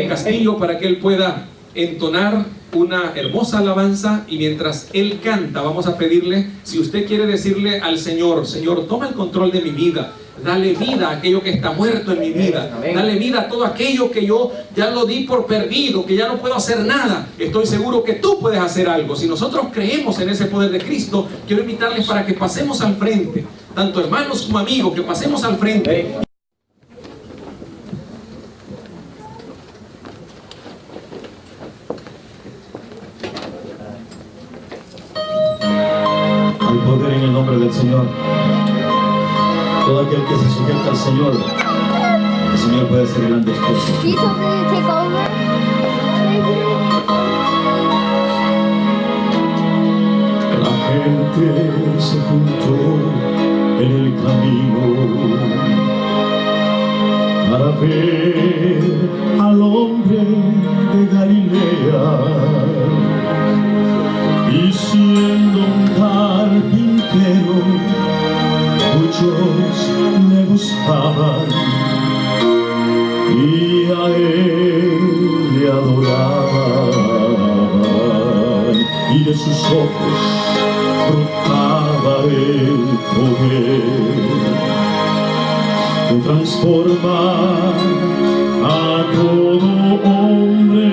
Castillo para que él pueda entonar una hermosa alabanza y mientras Él canta vamos a pedirle, si usted quiere decirle al Señor, Señor, toma el control de mi vida, dale vida a aquello que está muerto en mi vida, dale vida a todo aquello que yo ya lo di por perdido, que ya no puedo hacer nada. Estoy seguro que tú puedes hacer algo. Si nosotros creemos en ese poder de Cristo, quiero invitarles para que pasemos al frente, tanto hermanos como amigos, que pasemos al frente. Hay poder en el nombre del Señor. Todo aquel que se sujeta al Señor, el Señor puede hacer grandes cosas. La gente se juntó en el camino para ver al hombre de Galilea, y siendo un carpintero, muchos le buscaban y a él le adoraban, y de sus ojos brotaba el poder de transformar a todo hombre,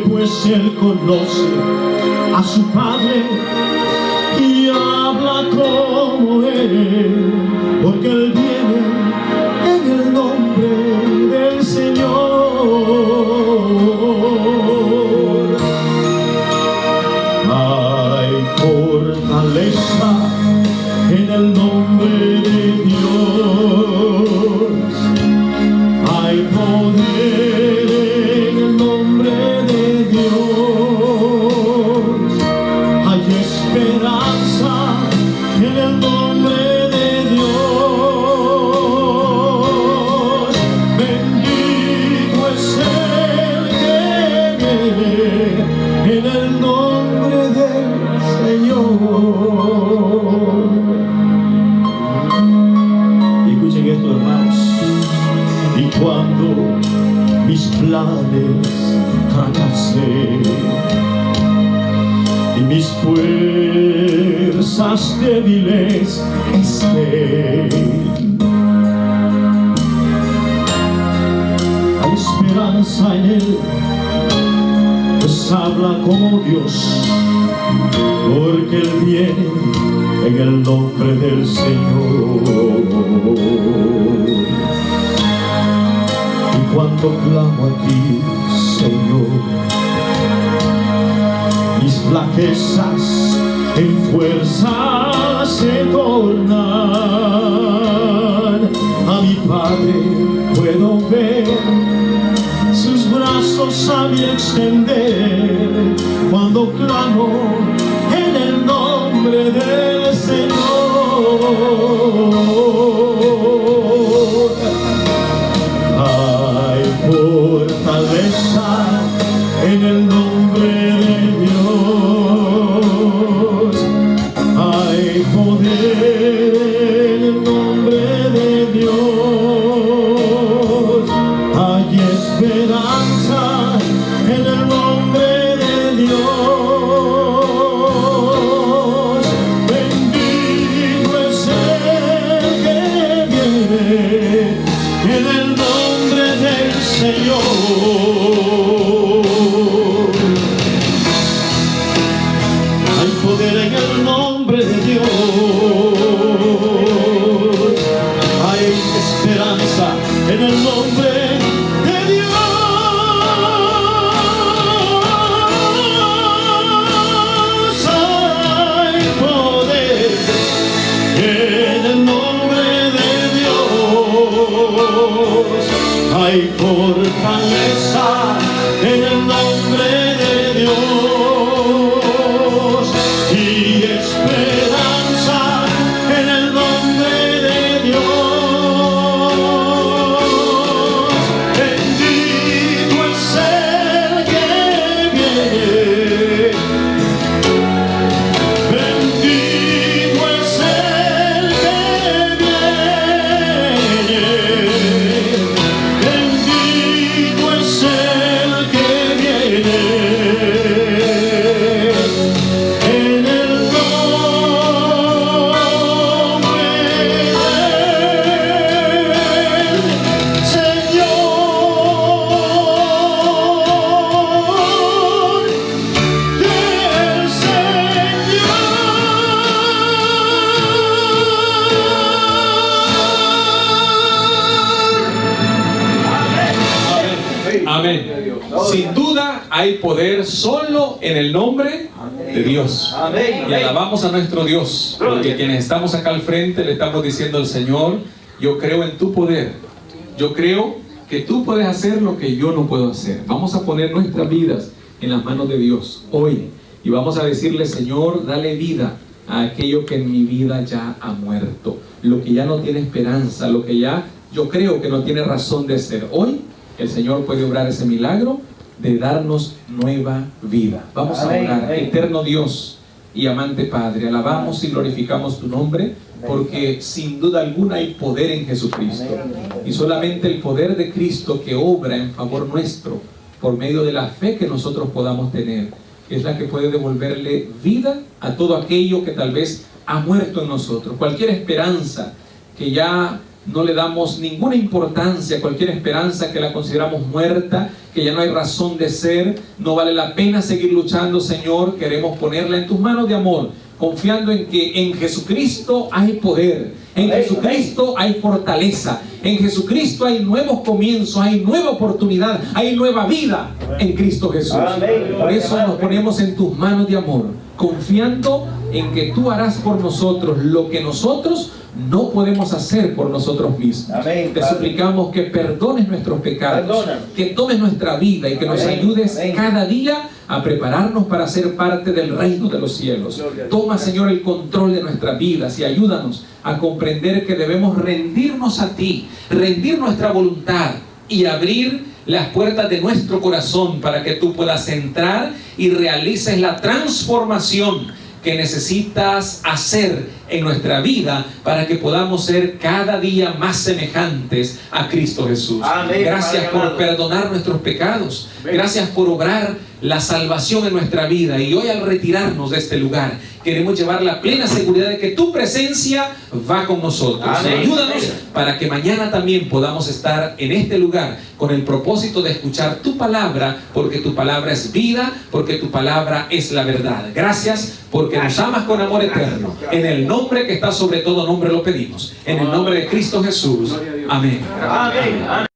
pues él conoce a su Padre y habla como él, porque él viene en el nombre del Señor. Hay fortaleza en el nombre de Dios, hay poder en el nombre de Dios, hay esperanza en el nombre de Dios. Bendito es el que viene en el nombre del Señor. Escuchen esto, hermanos. Y cuando mis planes fracasé y mis fuerzas débiles estén, hay esperanza en él, pues habla como Dios, porque él viene en el nombre del Señor. Y cuando clamo a ti, Señor, mis flaquezas en fuerza se tornan. A mi Padre puedo ver, sus brazos a mí extender, cuando clamo en el nombre del Señor. Hay fortaleza en el nombre de Dios, hay poder en el nombre de Dios, hay esperanza en el nombre de Dios. Bendito es el que viene en el nombre del Señor. Hay poder en el nombre de Dios, hay esperanza en el nombre de Dios, hay poder en el nombre de Dios, hay fortaleza en el nombre de Dios, y esperanza en el nombre de Dios. Bendito es el que viene, bendito es el que viene, bendito es el que viene Amén. Sin duda hay poder solo en el nombre de Dios. Y alabamos a nuestro Dios, porque quienes estamos acá al frente le estamos diciendo al Señor: yo creo en tu poder. Yo creo que tú puedes hacer lo que yo no puedo hacer. Vamos a poner nuestras vidas en las manos de Dios hoy. Y vamos a decirle: Señor, dale vida a aquello que en mi vida ya ha muerto. Lo que ya no tiene esperanza, lo que ya yo creo que no tiene razón de ser. Hoy el Señor puede obrar ese milagro de darnos nueva vida. Vamos a orar. Eterno Dios y amante Padre, alabamos y glorificamos tu nombre, porque sin duda alguna hay poder en Jesucristo. Y solamente el poder de Cristo que obra en favor nuestro, por medio de la fe que nosotros podamos tener, es la que puede devolverle vida a todo aquello que tal vez ha muerto en nosotros. Cualquier esperanza que ya no le damos ninguna importancia, cualquier esperanza que la consideramos muerta, que ya no hay razón de ser, no vale la pena seguir luchando, Señor. Queremos ponerla en tus manos de amor, confiando en que en Jesucristo hay poder, en Jesucristo hay fortaleza, en Jesucristo hay nuevos comienzos, hay nueva oportunidad, hay nueva vida en Cristo Jesús. Por eso nos ponemos en tus manos de amor, confiando en que tú harás por nosotros lo que nosotros no podemos hacer por nosotros mismos. Te suplicamos que perdones nuestros pecados, que tomes nuestra vida y que nos ayudes cada día a prepararnos para ser parte del reino de los cielos. Toma, Señor, el control de nuestras vidas y ayúdanos a comprender que debemos rendirnos a ti, rendir nuestra voluntad y abrir las puertas de nuestro corazón para que tú puedas entrar y realices la transformación que necesitas hacer en nuestra vida para que podamos ser cada día más semejantes a Cristo Jesús. Gracias por perdonar nuestros pecados. Gracias por obrar la salvación en nuestra vida. Y hoy, al retirarnos de este lugar, queremos llevar la plena seguridad de que tu presencia va con nosotros. Ayúdanos para que mañana también podamos estar en este lugar con el propósito de escuchar tu palabra, porque tu palabra es vida, porque tu palabra es la verdad. Gracias porque nos amas con amor eterno. En el nombre que está sobre todo nombre lo pedimos. En el nombre de Cristo Jesús. Amén. Amén.